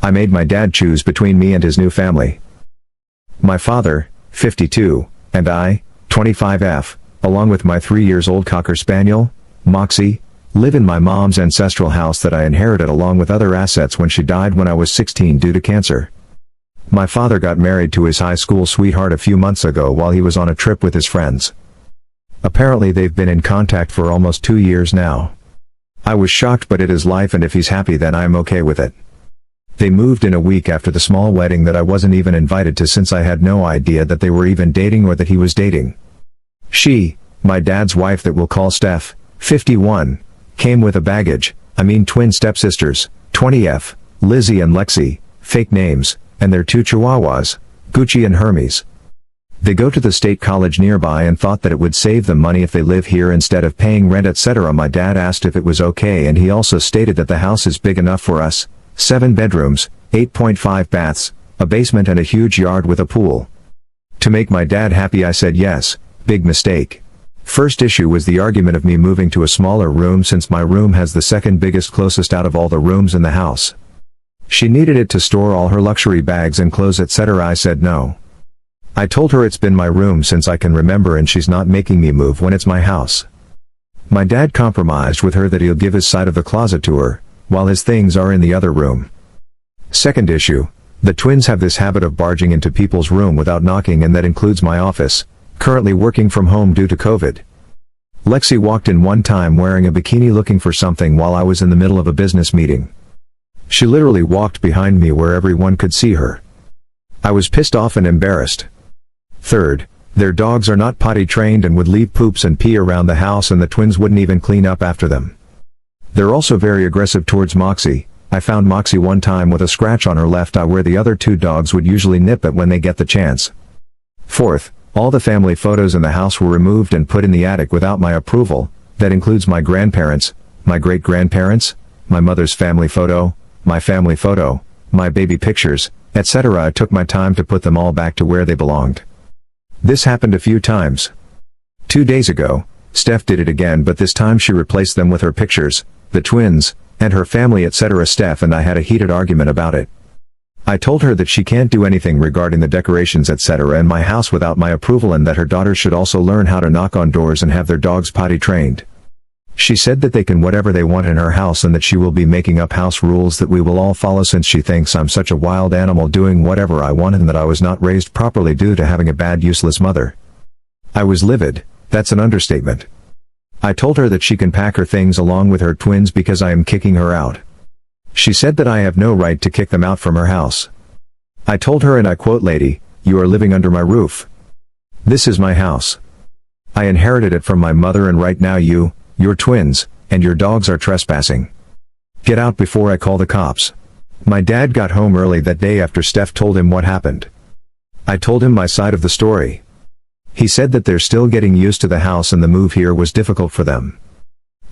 I made my dad choose between me and his new family. My father, 52, and I, 25F, along with my 3-year-old Cocker Spaniel, Moxie, live in my mom's ancestral house that I inherited along with other assets when she died when I was 16 due to cancer. My father got married to his high school sweetheart a few months ago while he was on a trip with his friends. Apparently they've been in contact for almost 2 years now. I was shocked, but it is life, and if he's happy then I am okay with it. They moved in a week after the small wedding that I wasn't even invited to, since I had no idea that they were even dating or that he was dating. She, my dad's wife that we'll call Steph, 51, came with a baggage, twin stepsisters, 20F, Lizzie and Lexi, fake names, and their 2 chihuahuas, Gucci and Hermes. They go to the state college nearby and thought that it would save them money if they live here instead of paying rent, etc. My dad asked if it was okay, and he also stated that the house is big enough for us, 7 bedrooms, 8.5 baths, a basement and a huge yard with a pool. To make my dad happy I said yes. Big mistake. First issue was the argument of me moving to a smaller room, since my room has the second biggest closest out of all the rooms in the house. She needed it to store all her luxury bags and clothes, etc. I said no. I told her it's been my room since I can remember and she's not making me move when it's my house. My dad compromised with her that he'll give his side of the closet to her, while his things are in the other room. Second issue, the twins have this habit of barging into people's room without knocking, and that includes my office, currently working from home due to COVID. Lexi walked in one time wearing a bikini looking for something while I was in the middle of a business meeting. She literally walked behind me where everyone could see her. I was pissed off and embarrassed. Third, their dogs are not potty trained and would leave poops and pee around the house, and the twins wouldn't even clean up after them. They're also very aggressive towards Moxie. I found Moxie one time with a scratch on her left eye where the other 2 dogs would usually nip it when they get the chance. Fourth, all the family photos in the house were removed and put in the attic without my approval. That includes my grandparents, my great-grandparents, my mother's family photo, my family photo, my baby pictures, etc. I took my time to put them all back to where they belonged. This happened a few times. 2 days ago, Steph did it again, but this time she replaced them with her pictures, the twins, and her family, etc. Steph and I had a heated argument about it. I told her that she can't do anything regarding the decorations, etc. in my house without my approval, and that her daughters should also learn how to knock on doors and have their dogs potty trained. She said that they can whatever they want in her house, and that she will be making up house rules that we will all follow, since she thinks I'm such a wild animal doing whatever I want and that I was not raised properly due to having a bad, useless mother. I was livid. That's an understatement. I told her that she can pack her things along with her twins because I am kicking her out. She said that I have no right to kick them out from her house. I told her, and I quote, "Lady, you are living under my roof. This is my house. I inherited it from my mother, and right now you, your twins, and your dogs are trespassing. Get out before I call the cops." My dad got home early that day after Steph told him what happened. I told him my side of the story. He said that they're still getting used to the house and the move here was difficult for them.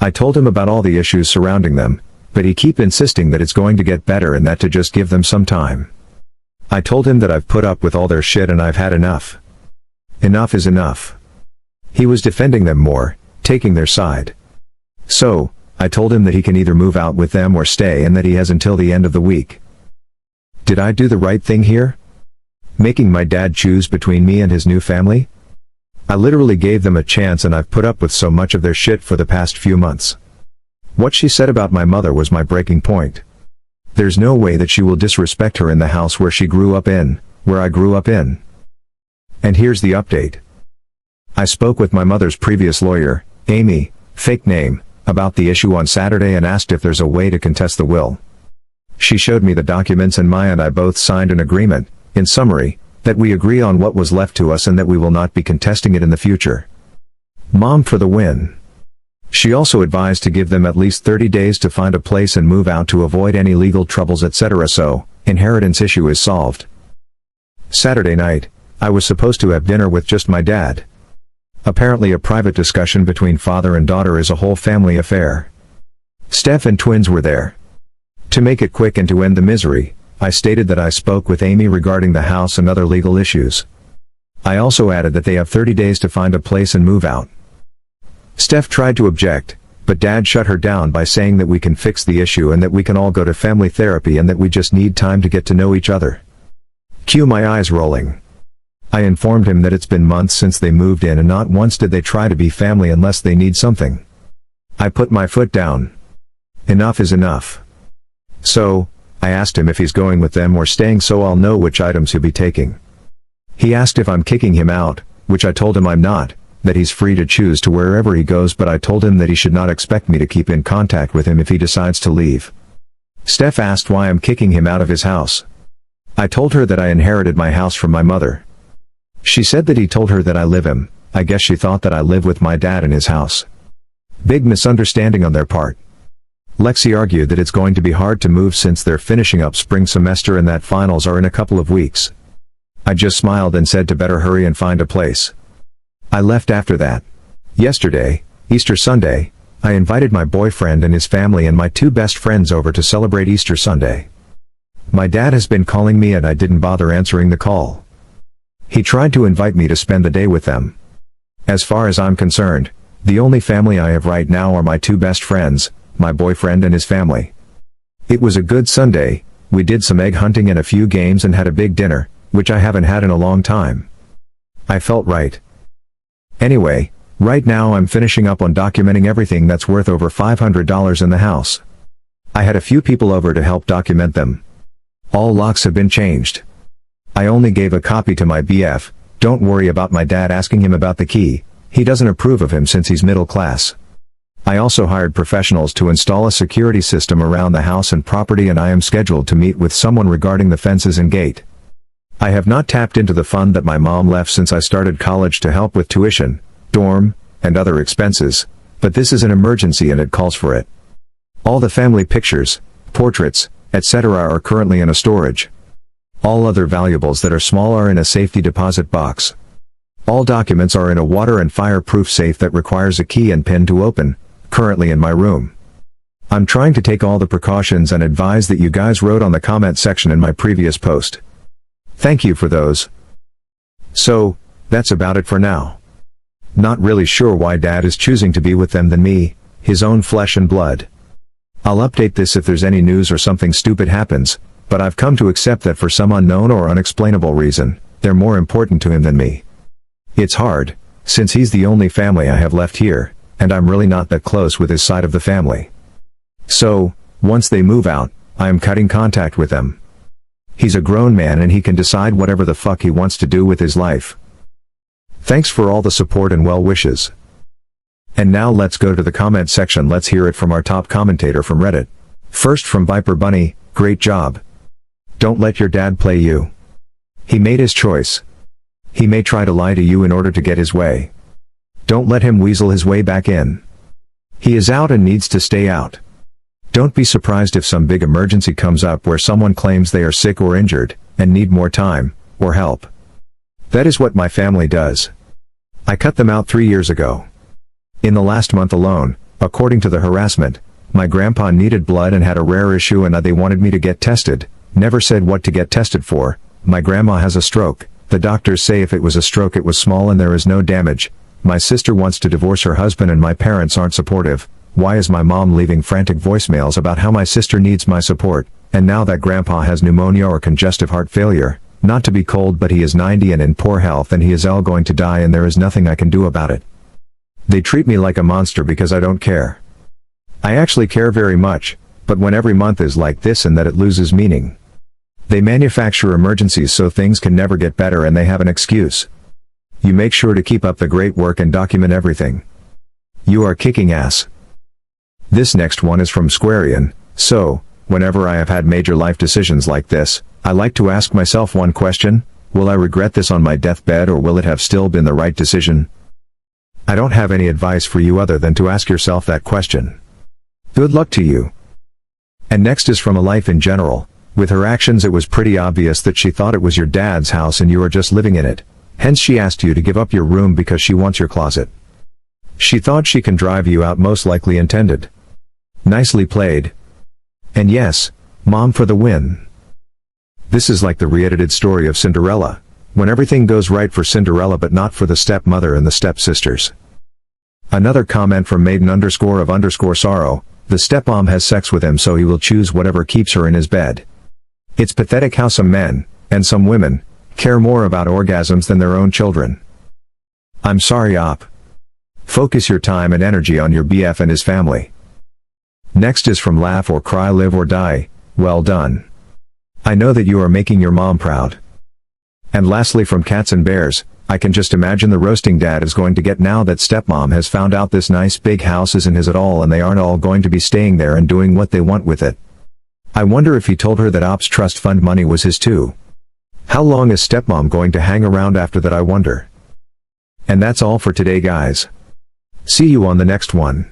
I told him about all the issues surrounding them, but he keep insisting that it's going to get better and that to just give them some time. I told him that I've put up with all their shit and I've had enough. Enough is enough. He was defending them more, taking their side. So, I told him that he can either move out with them or stay, and that he has until the end of the week. Did I do the right thing here? Making my dad choose between me and his new family? I literally gave them a chance, and I've put up with so much of their shit for the past few months. What she said about my mother was my breaking point. There's no way that she will disrespect her in the house where she grew up in, where I grew up in. And here's the update. I spoke with my mother's previous lawyer, Amy, fake name, about the issue on Saturday and asked if there's a way to contest the will. She showed me the documents, and Maya and I both signed an agreement, in summary, that we agree on what was left to us and that we will not be contesting it in the future. Mom for the win. She also advised to give them at least 30 days to find a place and move out to avoid any legal troubles, etc. So, inheritance issue is solved. Saturday night, I was supposed to have dinner with just my dad. Apparently a private discussion between father and daughter is a whole family affair. Steph and twins were there. To make it quick and to end the misery, I stated that I spoke with Amy regarding the house and other legal issues. I also added that they have 30 days to find a place and move out. Steph tried to object, But Dad shut her down by saying that we can fix the issue and that we can all go to family therapy and that we just need time to get to know each other. Cue my eyes rolling. I informed him that it's been months since they moved in and not once did they try to be family unless they need something. I put my foot down. Enough is enough. So, I asked him if he's going with them or staying so I'll know which items he'll be taking. He asked if I'm kicking him out, which I told him I'm not, that he's free to choose to wherever he goes, but I told him that he should not expect me to keep in contact with him if he decides to leave. Steph asked why I'm kicking him out of his house. I told her that I inherited my house from my mother. She said that he told her that I live him. I guess she thought that I live with my dad in his house. Big misunderstanding on their part. Lexi argued that it's going to be hard to move since they're finishing up spring semester and that finals are in a couple of weeks. I just smiled and said to better hurry and find a place. I left after that. Yesterday, Easter Sunday, I invited my boyfriend and his family and my two best friends over to celebrate Easter Sunday. My dad has been calling me and I didn't bother answering the call. He tried to invite me to spend the day with them. As far as I'm concerned, the only family I have right now are my two best friends, my boyfriend and his family. It was a good Sunday, we did some egg hunting and a few games and had a big dinner, which I haven't had in a long time. I felt right. Anyway, right now I'm finishing up on documenting everything that's worth over $500 in the house. I had a few people over to help document them. All locks have been changed. I only gave a copy to my BF, don't worry about my dad asking him about the key, he doesn't approve of him since he's middle class. I also hired professionals to install a security system around the house and property and I am scheduled to meet with someone regarding the fences and gate. I have not tapped into the fund that my mom left since I started college to help with tuition, dorm, and other expenses, but this is an emergency and it calls for it. All the family pictures, portraits, etc. are currently in a storage. All other valuables that are small are in a safety deposit box. All documents are in a water and fireproof safe that requires a key and pin to open, currently in my room. I'm trying to take all the precautions and advise that you guys wrote on the comment section in my previous post. Thank you for those. So, that's about it for now. Not really sure why Dad is choosing to be with them than me, his own flesh and blood. I'll update this if there's any news or something stupid happens, but I've come to accept that for some unknown or unexplainable reason, they're more important to him than me. It's hard, since he's the only family I have left here, and I'm really not that close with his side of the family. So, once they move out, I am cutting contact with them. He's a grown man and he can decide whatever the fuck he wants to do with his life. Thanks for all the support and well wishes. And now let's go to the comment section. Let's hear it from our top commentator from Reddit. First from Viper Bunny, great job. Don't let your dad play you. He made his choice. He may try to lie to you in order to get his way. Don't let him weasel his way back in. He is out and needs to stay out. Don't be surprised if some big emergency comes up where someone claims they are sick or injured, and need more time, or help. That is what my family does. I cut them out 3 years ago. In the last month alone, according to the harassment, my grandpa needed blood and had a rare issue and they wanted me to get tested, never said what to get tested for. My grandma has a stroke, the doctors say if it was a stroke it was small and there is no damage. My sister wants to divorce her husband and my parents aren't supportive. Why is my mom leaving frantic voicemails about how my sister needs my support, and now that grandpa has pneumonia or congestive heart failure, not to be cold but he is 90 and in poor health and he is going to die and there is nothing I can do about it. They treat me like a monster because I don't care. I actually care very much, but when every month is like this and that it loses meaning. They manufacture emergencies so things can never get better and they have an excuse. You make sure to keep up the great work and document everything. You are kicking ass. This next one is from Squarian. So, whenever I have had major life decisions like this, I like to ask myself one question: will I regret this on my deathbed or will it have still been the right decision? I don't have any advice for you other than to ask yourself that question. Good luck to you. And next is from A Life in General. With her actions it was pretty obvious that she thought it was your dad's house and you are just living in it. Hence she asked you to give up your room because she wants your closet. She thought she can drive you out, most likely intended. Nicely played. And yes, Mom for the win. This is like the re-edited story of Cinderella, when everything goes right for Cinderella but not for the stepmother and the stepsisters. Another comment from maiden_of_sorrow, the stepmom has sex with him so he will choose whatever keeps her in his bed. It's pathetic how some men, and some women, care more about orgasms than their own children. I'm sorry op. Focus your time and energy on your BF and his family. Next is from Laugh or Cry Live or Die, well done. I know that you are making your mom proud. And lastly from Cats and Bears, I can just imagine the roasting dad is going to get now that stepmom has found out this nice big house isn't his at all and they aren't all going to be staying there and doing what they want with it. I wonder if he told her that Op's trust fund money was his too. How long is stepmom going to hang around after that, I wonder? And that's all for today guys. See you on the next one.